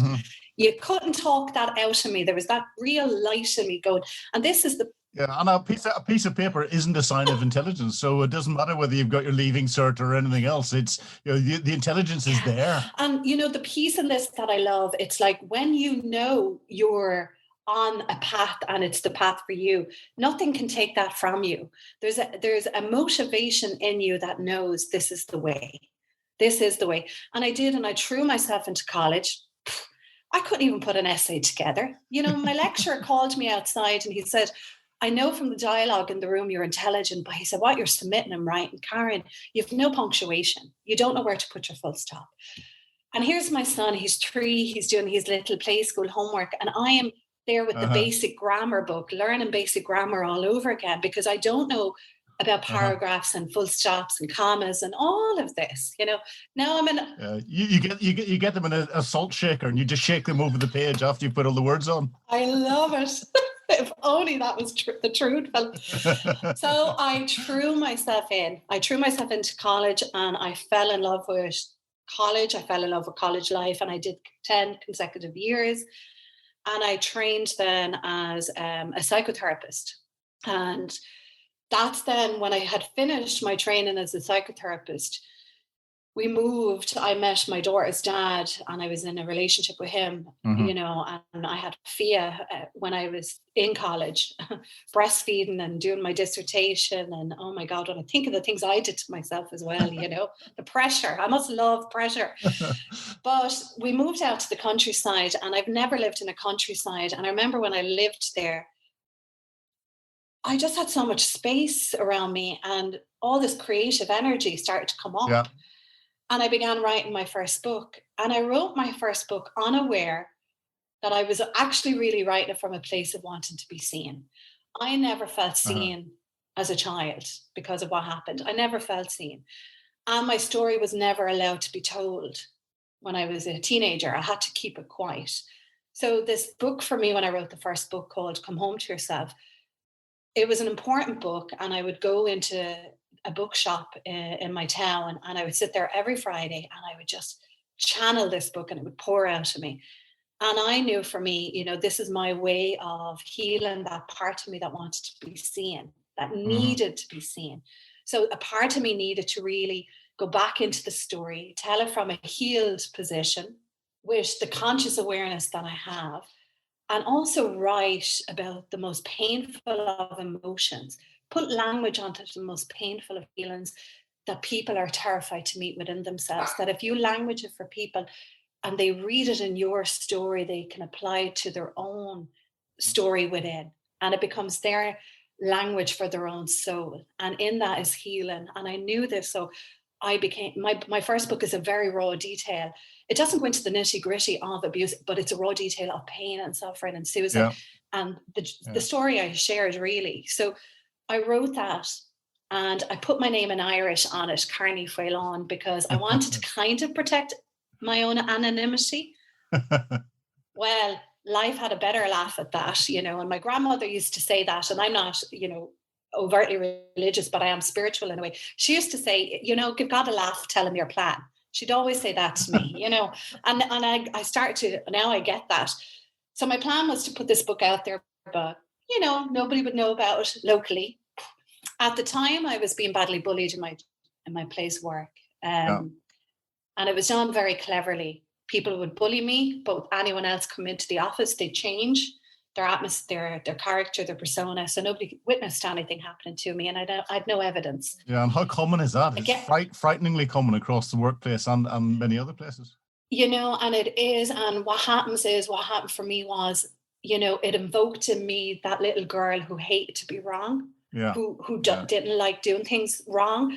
You couldn't talk that out of me. There was that real light in me going, and this is the and a piece of paper isn't a sign of intelligence. So it doesn't matter whether you've got your leaving cert or anything else. It's, the intelligence is there. And, the piece in this that I love, it's like when you're on a path and it's the path for you, nothing can take that from you. There's a motivation in you that knows this is the way. This is the way. And I did, and I threw myself into college. I couldn't even put an essay together. My lecturer called me outside and he said, I know from the dialogue in the room you're intelligent, but he said, what you're submitting and writing, Karen, you have no punctuation. You don't know where to put your full stop. And here's my son, he's 3, he's doing his little play school homework, and I am there with the basic grammar book, learning basic grammar all over again, because I don't know about paragraphs and full stops and commas and all of this. Now I'm in you get them in a salt shaker and you just shake them over the page after you put all the words on. I love it. If only that was the truth. So I threw myself in. I threw myself into college and I fell in love with college. I fell in love with college life, and I did 10 consecutive years. And I trained then as a psychotherapist. And that's then when I had finished my training as a psychotherapist, we moved. I met my daughter's dad and I was in a relationship with him, and I had Fia when I was in college, breastfeeding and doing my dissertation. And oh my God, when I think of the things I did to myself as well, the pressure, I must love pressure. But we moved out to the countryside, and I've never lived in a countryside. And I remember when I lived there, I just had so much space around me and all this creative energy started to come up. Yeah. And I began writing my first book. And I wrote my first book unaware that I was actually really writing it from a place of wanting to be seen. I never felt seen as a child because of what happened. I never felt seen. And my story was never allowed to be told when I was a teenager. I had to keep it quiet. So this book for me, when I wrote the first book called Come Home to Yourself, it was an important book. And I would go into a bookshop in my town, and I would sit there every Friday and I would just channel this book and it would pour out of me. And I knew for me, this is my way of healing that part of me that wanted to be seen, that needed to be seen. So a part of me needed to really go back into the story, tell it from a healed position with the conscious awareness that I have, and also write about the most painful of emotions, put language onto the most painful of feelings that people are terrified to meet within themselves. That if you language it for people and they read it in your story, they can apply it to their own story within, and it becomes their language for their own soul. And in that is healing. And I knew this, so I became my first book is a very raw detail. It doesn't go into the nitty gritty of abuse, but it's a raw detail of pain and suffering and suicide, and the story I shared, really. So I wrote that, and I put my name in Irish on it, Karen Whelan, because I wanted to kind of protect my own anonymity. Well, life had a better laugh at that, and my grandmother used to say that, and I'm not, overtly religious, but I am spiritual in a way. She used to say, give God a laugh, tell him your plan. She'd always say that to me, and I started to, now I get that. So my plan was to put this book out there, but, nobody would know about it locally. At the time, I was being badly bullied in my place of work. And it was done very cleverly. People would bully me, but anyone else come into the office, they change their atmosphere, their character, their persona. So nobody witnessed anything happening to me, and I had no evidence. Yeah, and how common is that? It's frighteningly common across the workplace and many other places. And it is. And what happened for me was, it invoked in me that little girl who hated to be wrong, who didn't like doing things wrong,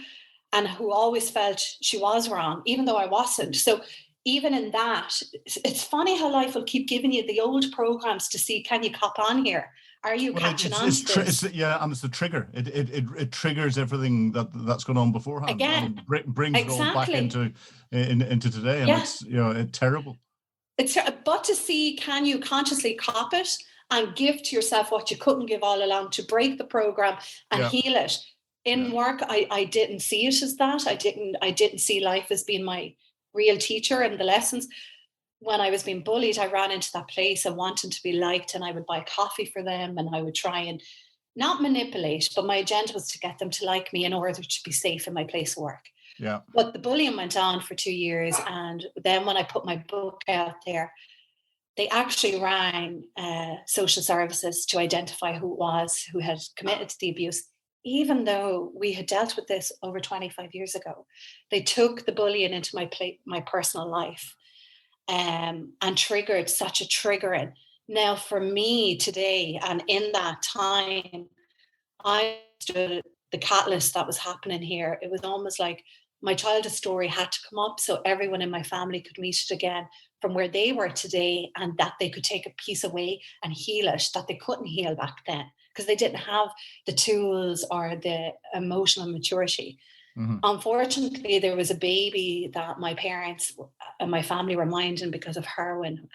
and who always felt she was wrong, even though I wasn't. So even in that, it's funny how life will keep giving you the old programs to see, can you cop on here? Are you catching on to this? And it's the trigger. It triggers everything that's gone on beforehand. Again, and brings it all back into today, and it's terrible. But to see, can you consciously cop it and give to yourself what you couldn't give all along, to break the program and heal it? In work, I didn't see it as that. I didn't see life as being my real teacher and the lessons. When I was being bullied, I ran into that place and wanting to be liked, and I would buy coffee for them, and I would try and not manipulate, but my agenda was to get them to like me in order to be safe in my place of work. Yeah. But the bullying went on for 2 years, and then when I put my book out there, they actually rang social services to identify who it was who had committed the abuse. Even though we had dealt with this over 25 years ago, they took the bullying into my personal life, and triggered such a triggering. Now, for me today, and in that time, I understood the catalyst that was happening here. It was almost like my childhood story had to come up so everyone in my family could meet it again from where they were today, and that they could take a piece away and heal it that they couldn't heal back then, because they didn't have the tools or the emotional maturity. Mm-hmm. Unfortunately, there was a baby that my parents and my family were minding because of heroin.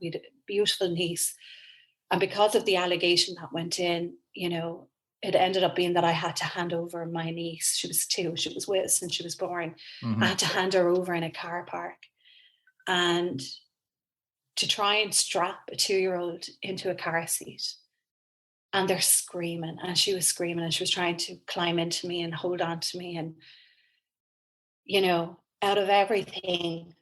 We had a beautiful niece. And because of the allegation that went in, it ended up being that I had to hand over my niece. She was 2. She was with us since she was born. Mm-hmm. I had to hand her over in a car park. And to try and strap a 2-year-old into a car seat. And they're screaming, and she was screaming, and she was trying to climb into me and hold on to me. And, out of everything,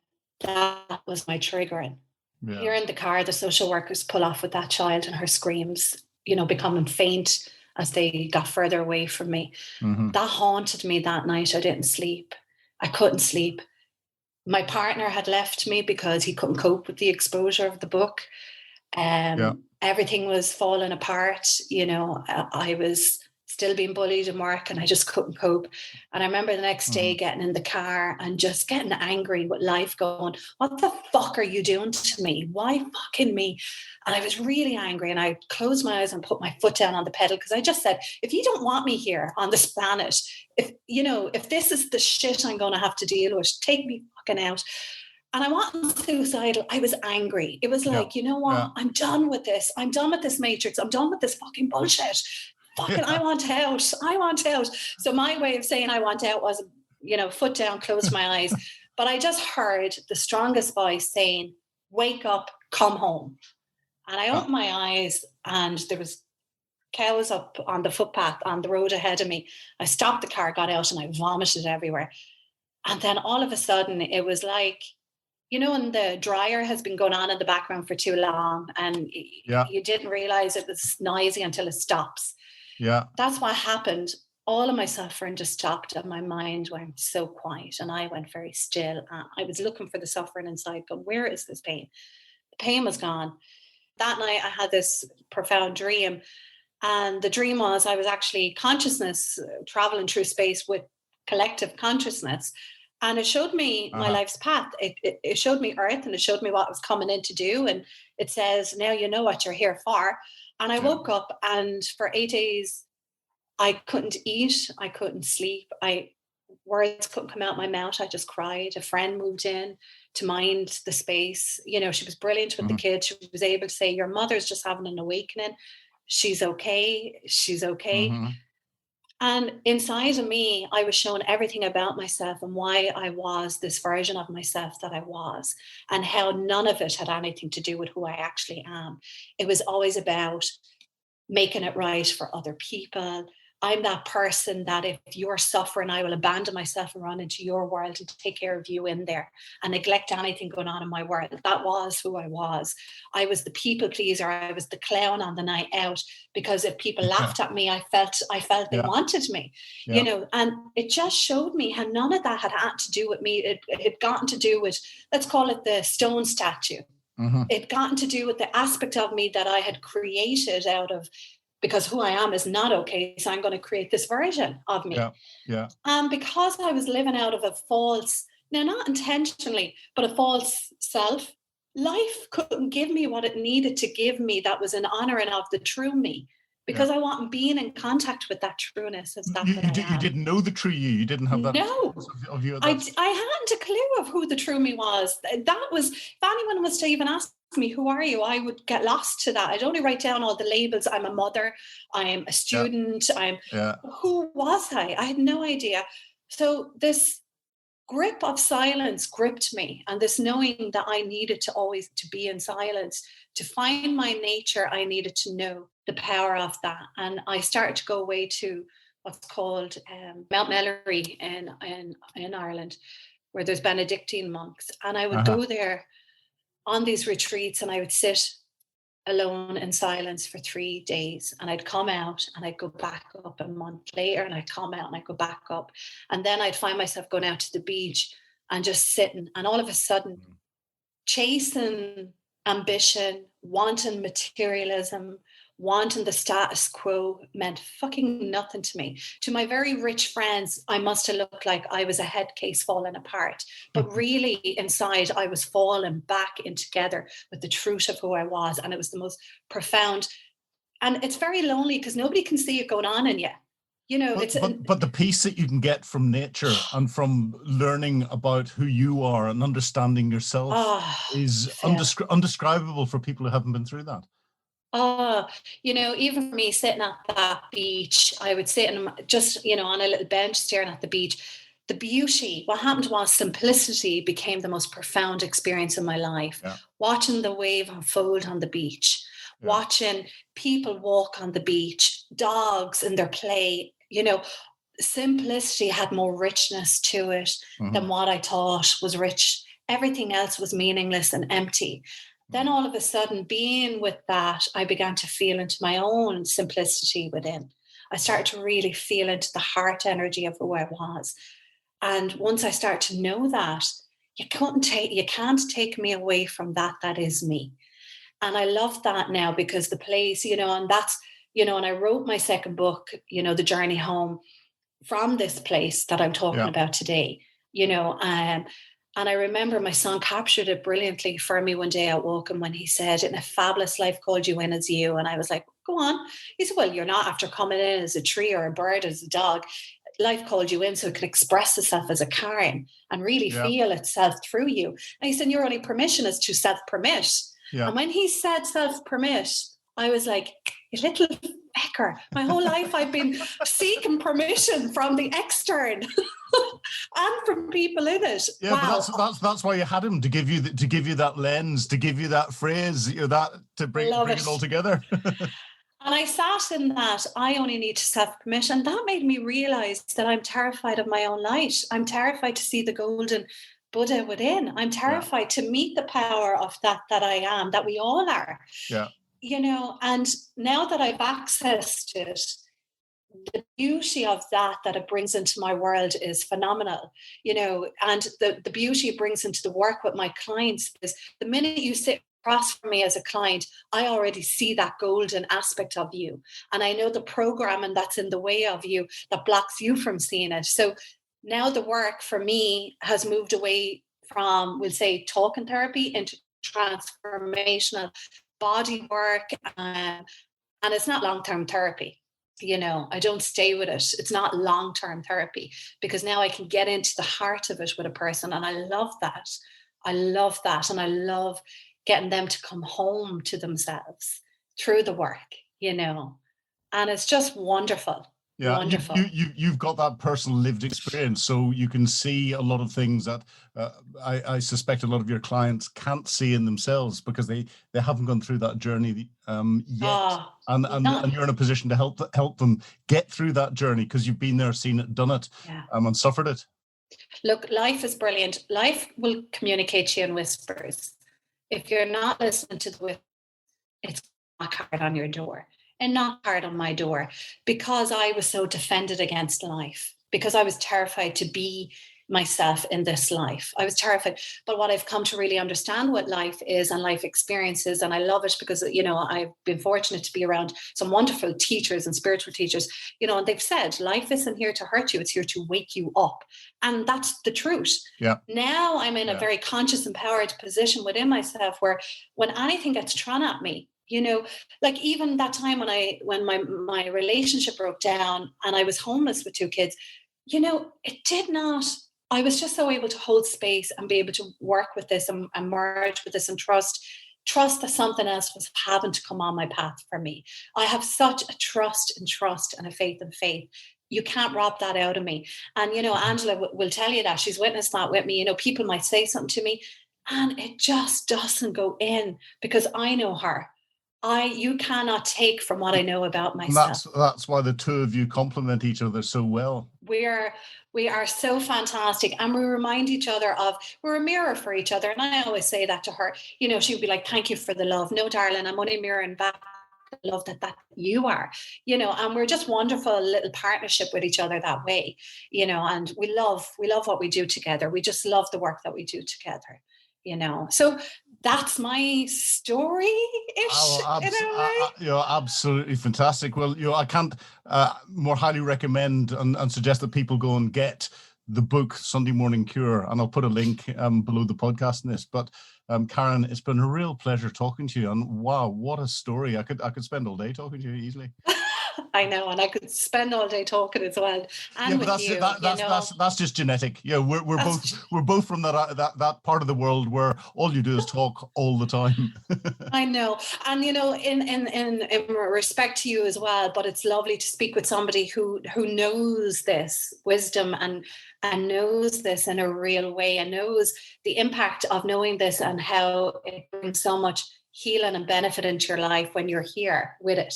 that was my triggering. Yeah. Here in the car, the social workers pull off with that child, and her screams, becoming faint as they got further away from me. Mm-hmm. That haunted me that night. I didn't sleep. I couldn't sleep. My partner had left me because he couldn't cope with the exposure of the book. Everything was falling apart. I was still being bullied in work, and I just couldn't cope. And I remember the next day getting in the car and just getting angry with life, going, what the fuck are you doing to me? Why fucking me? And I was really angry, and I closed my eyes and put my foot down on the pedal, because I just said, if you don't want me here on this planet, if this is the shit I'm going to have to deal with, take me fucking out. And I wasn't suicidal. I was angry. It was like, you know what? Yeah. I'm done with this. I'm done with this matrix. I'm done with this fucking bullshit. I want out. I want out. So my way of saying I want out was, foot down, close my eyes. But I just heard the strongest voice saying, wake up, come home. And I opened my eyes, and there was cows up on the footpath on the road ahead of me. I stopped the car, got out, and I vomited everywhere. And then all of a sudden it was like, when the dryer has been going on in the background for too long and Yeah. you didn't realize it was noisy until it stops. Yeah. That's what happened. All of my suffering just stopped and my mind went so quiet and I went very still. I was looking for the suffering inside, going, where is this pain? The pain was gone. That night I had this profound dream. And the dream was I was actually consciousness traveling through space with collective consciousness. And it showed me my life's path. It showed me Earth and it showed me what I was coming in to do. And it says, now you know what you're here for. And I woke up and for 8 days, I couldn't eat. I couldn't sleep. Words couldn't come out my mouth. I just cried. A friend moved in to mind the space. She was brilliant with the kids. She was able to say, your mother's just having an awakening. She's okay. She's okay. Mm-hmm. And inside of me, I was shown everything about myself and why I was this version of myself that I was, and how none of it had anything to do with who I actually am. It was always about making it right for other people. I'm that person that if you're suffering, I will abandon myself and run into your world and take care of you in there and neglect anything going on in my world. That was who I was. I was the people pleaser. I was the clown on the night out, because if people laughed at me, I felt they wanted me, and it just showed me how none of that had to do with me. It had gotten to do with, let's call it the stone statue. Mm-hmm. It gotten to do with the aspect of me that I had created out of, because who I am is not okay. So I'm going to create this version of me. Yeah. And because I was living out of a false, now not intentionally, but a false self, life couldn't give me what it needed to give me that was an honoring of the true me. Because I wasn't being in contact with that trueness. You didn't know the true you. You didn't have that. No, of you. I hadn't a clue of who the true me was. That was, if anyone was to even ask me, who are you? I would get lost to that. I'd only write down all the labels. I'm a mother. I'm a student. Who was I? I had no idea. So this grip of silence gripped me, and this knowing that I needed to always to be in silence. To find my nature, I needed to know the power of that. And I started to go away to what's called Mount Mellery in Ireland, where there's Benedictine monks. And I would go there on these retreats and I would sit alone in silence for 3 days. And I'd come out and I'd go back up a month later, and I'd come out and I'd go back up. And then I'd find myself going out to the beach and just sitting. And all of a sudden, chasing ambition, wanting materialism, wanting the status quo meant fucking nothing to me. To my very rich friends, I must have looked like I was a head case falling apart. But really inside, I was falling back in together with the truth of who I was. And it was the most profound. And it's very lonely because nobody can see it going on in you. But the peace that you can get from nature and from learning about who you are and understanding yourself is undescribable for people who haven't been through that. Even for me sitting at that beach, I would sit just, on a little bench staring at the beach. The beauty, what happened was simplicity became the most profound experience in my life. Yeah. Watching the wave unfold on the beach, watching people walk on the beach, dogs in their play, simplicity had more richness to it than what I thought was rich. Everything else was meaningless and empty. Then all of a sudden, being with that, I began to feel into my own simplicity within. I started to really feel into the heart energy of who I was. And once I started to know that, you can't take me away from that. That is me. And I love that now, because the place, and that's, and I wrote my second book, The Journey Home, from this place that I'm talking about today, and I remember my son captured it brilliantly for me one day out walking when he said, "In a fabulous life called you in as you." And I was like, "Go on." He said, "Well, you're not after coming in as a tree or a bird, as a dog. Life called you in so it could express itself as a Karen and really feel itself through you." And he said, "Your only permission is to self-permit." Yeah. And when he said self-permit, I was like, "You little fecker. My whole life I've been seeking permission from the extern." And from people in it. Yeah, wow. But that's why you had him, to give you that lens, to give you that phrase, that to bring it all together. And I sat in that, I only need to self-permit. And that made me realize that I'm terrified of my own light. I'm terrified to see the golden Buddha within. I'm Yeah. terrified to meet the power of that I am, that we all are. Yeah. And now that I've accessed it, the beauty of that it brings into my world is phenomenal, and the beauty it brings into the work with my clients is the minute you sit across from me as a client, I already see that golden aspect of you. And I know the programming that's in the way of you that blocks you from seeing it. So now the work for me has moved away from, we'll say, talking therapy into transformational body work. And it's not long-term therapy. I don't stay with it. It's not long-term therapy because now I can get into the heart of it with a person. And I love that. I love that. And I love getting them to come home to themselves through the work, and it's just wonderful. Yeah, Wonderful. you've got that personal lived experience, so you can see a lot of things that I suspect a lot of your clients can't see in themselves because they haven't gone through that journey yet, and you're in a position to help them get through that journey because you've been there, seen it, done it, and suffered it. Look, life is brilliant. Life will communicate to you in whispers. If you're not listening to the whisper, it's knock hard on your door. And knocked hard on my door because I was so defended against life, because I was terrified to be myself in this life. I was terrified. But what I've come to really understand what life is and life experiences, and I love it because, I've been fortunate to be around some wonderful teachers and spiritual teachers, and they've said life isn't here to hurt you, it's here to wake you up. And that's the truth. Yeah. Now I'm in a very conscious, empowered position within myself where when anything gets thrown at me, like even that time when my relationship broke down and I was homeless with 2 kids, it did not. I was just so able to hold space and be able to work with this and merge with this and trust that something else was having to come on my path for me. I have such a trust and a faith in faith. You can't rob that out of me. And, Angela will tell you that. She's witnessed that with me. People might say something to me and it just doesn't go in because I know her. You cannot take from what I know about myself. And that's why the two of you complement each other so well. We are so fantastic, and we remind each other we're a mirror for each other. And I always say that to her. She'd be like, "Thank you for the love." No, darling, I'm only mirroring back the love that you are. And we're just wonderful little partnership with each other that way. And we love what we do together. We just love the work that we do together. So that's my story-ish in a way. Absolutely fantastic. Well, I can't more highly recommend and suggest that people go and get the book Sunday Morning Cure, and I'll put a link below the podcast in this. But Karen, it's been a real pleasure talking to you, and wow, what a story! I could spend all day talking to you easily. I know, and I could spend all day talking as well. And but that's just genetic. Yeah, we're both from that part of the world where all you do is talk all the time. I know, and in respect to you as well. But it's lovely to speak with somebody who knows this wisdom and knows this in a real way and knows the impact of knowing this and how it brings so much healing and benefit into your life when you're here with it.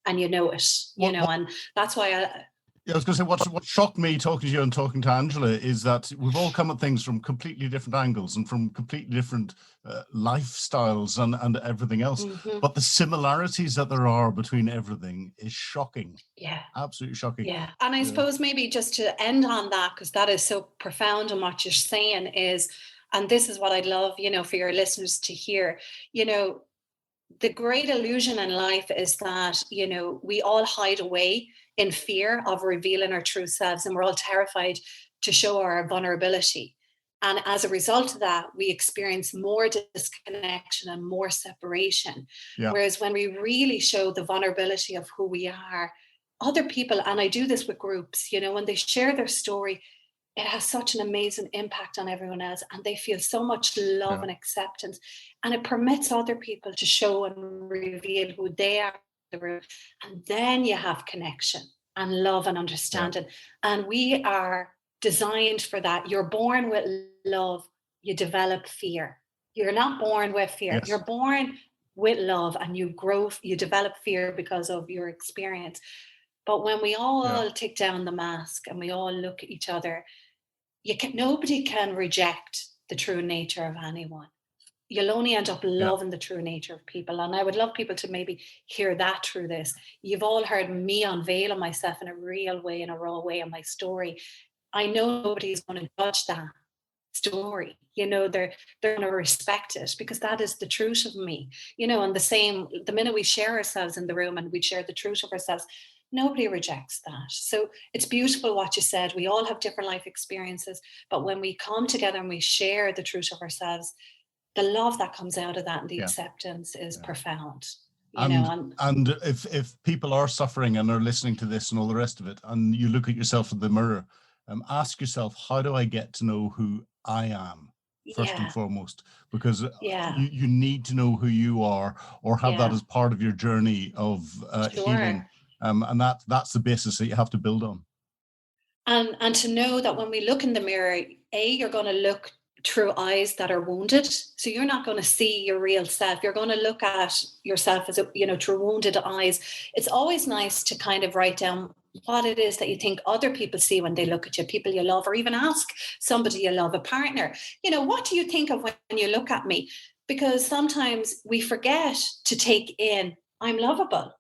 And and that's why I was going to say, what shocked me talking to you and talking to Angela is that we've all come at things from completely different angles and from completely different lifestyles and everything else. Mm-hmm. But the similarities that there are between everything is shocking. Yeah. Absolutely shocking. Yeah. And I suppose maybe just to end on that, because that is so profound and what you're saying is, and this is what I'd love, for your listeners to hear, the great illusion in life is that, we all hide away in fear of revealing our true selves, and we're all terrified to show our vulnerability. And as a result of that, we experience more disconnection and more separation. Yeah. Whereas when we really show the vulnerability of who we are, other people, and I do this with groups, when they share their story, it has such an amazing impact on everyone else, and they feel so much love and acceptance, and it permits other people to show and reveal who they are in the room. And then you have connection and love and understanding. And we are designed for that. You're born with love, you develop fear. You're not born with fear. Yes. You're born with love, and you grow, you develop fear because of your experience. But when we all take down the mask and we all look at each other, nobody can reject the true nature of anyone. You'll only end up loving the true nature of people. And I would love people to maybe hear that through this. You've all heard me unveiling myself in a real way, in a raw way, in my story. I know nobody's going to judge that story. They're going to respect it because that is the truth of me. And the minute we share ourselves in the room and we share the truth of ourselves, nobody rejects that. So it's beautiful what you said. We all have different life experiences, but when we come together and we share the truth of ourselves, the love that comes out of that and the acceptance is profound. And if people are suffering and are listening to this and all the rest of it, and you look at yourself in the mirror, ask yourself, how do I get to know who I am first and foremost? Because you need to know who you are, or have that as part of your journey of healing. And that's the basis that you have to build on. And to know that when we look in the mirror, you're going to look through eyes that are wounded. So you're not going to see your real self. You're going to look at yourself as through wounded eyes. It's always nice to kind of write down what it is that you think other people see when they look at you, people you love, or even ask somebody you love, a partner, what do you think of when you look at me? Because sometimes we forget to take in, I'm lovable.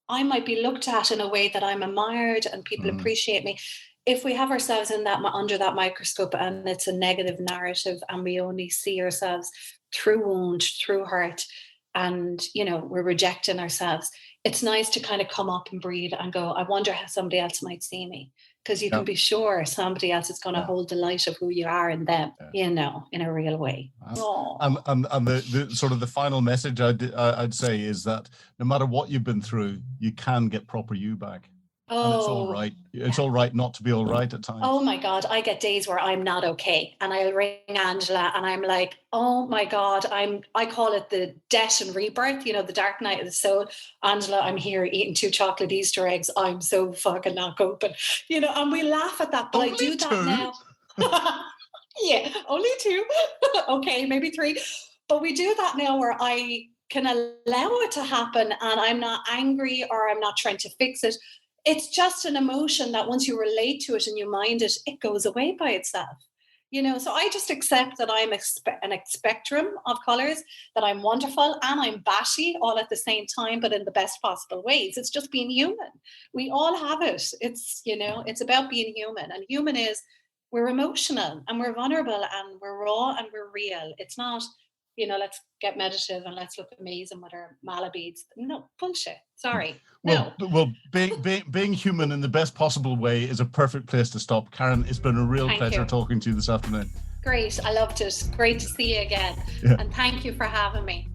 I might be looked at in a way that I'm admired and people appreciate me. If we have ourselves in that, under that microscope, and it's a negative narrative, and we only see ourselves through wound, through hurt, and we're rejecting ourselves, it's nice to kind of come up and breathe and go, I wonder how somebody else might see me, because you can be sure somebody else is going to hold the light of who you are in them, in a real way. And the sort of the final message I'd say is that no matter what you've been through, you can get proper you back. And it's all right. It's all right not to be all right at times. Oh my God, I get days where I'm not okay, and I'll ring Angela and I'm like, oh my God, I call it the death and rebirth, the dark night of the soul. Angela, I'm here eating 2 chocolate Easter eggs. I'm so fucking not coping, and we laugh at that, but only I do that 2? Now. Yeah, only 2. Okay, maybe 3. But we do that now where I can allow it to happen, and I'm not angry or I'm not trying to fix it. It's just an emotion that once you relate to it and you mind it, it goes away by itself. So I just accept that I'm a spectrum of colors, that I'm wonderful and I'm batty all at the same time, but in the best possible ways. It's just being human. We all have it. It's, it's about being human. And human is, we're emotional and we're vulnerable and we're raw and we're real. It's not, let's get meditative and let's look amazing with our mala beads. No, bullshit. Sorry. Well, being human in the best possible way is a perfect place to stop. Karen, it's been a real pleasure talking to you this afternoon. Great. I loved it. Great to see you again. And thank you for having me.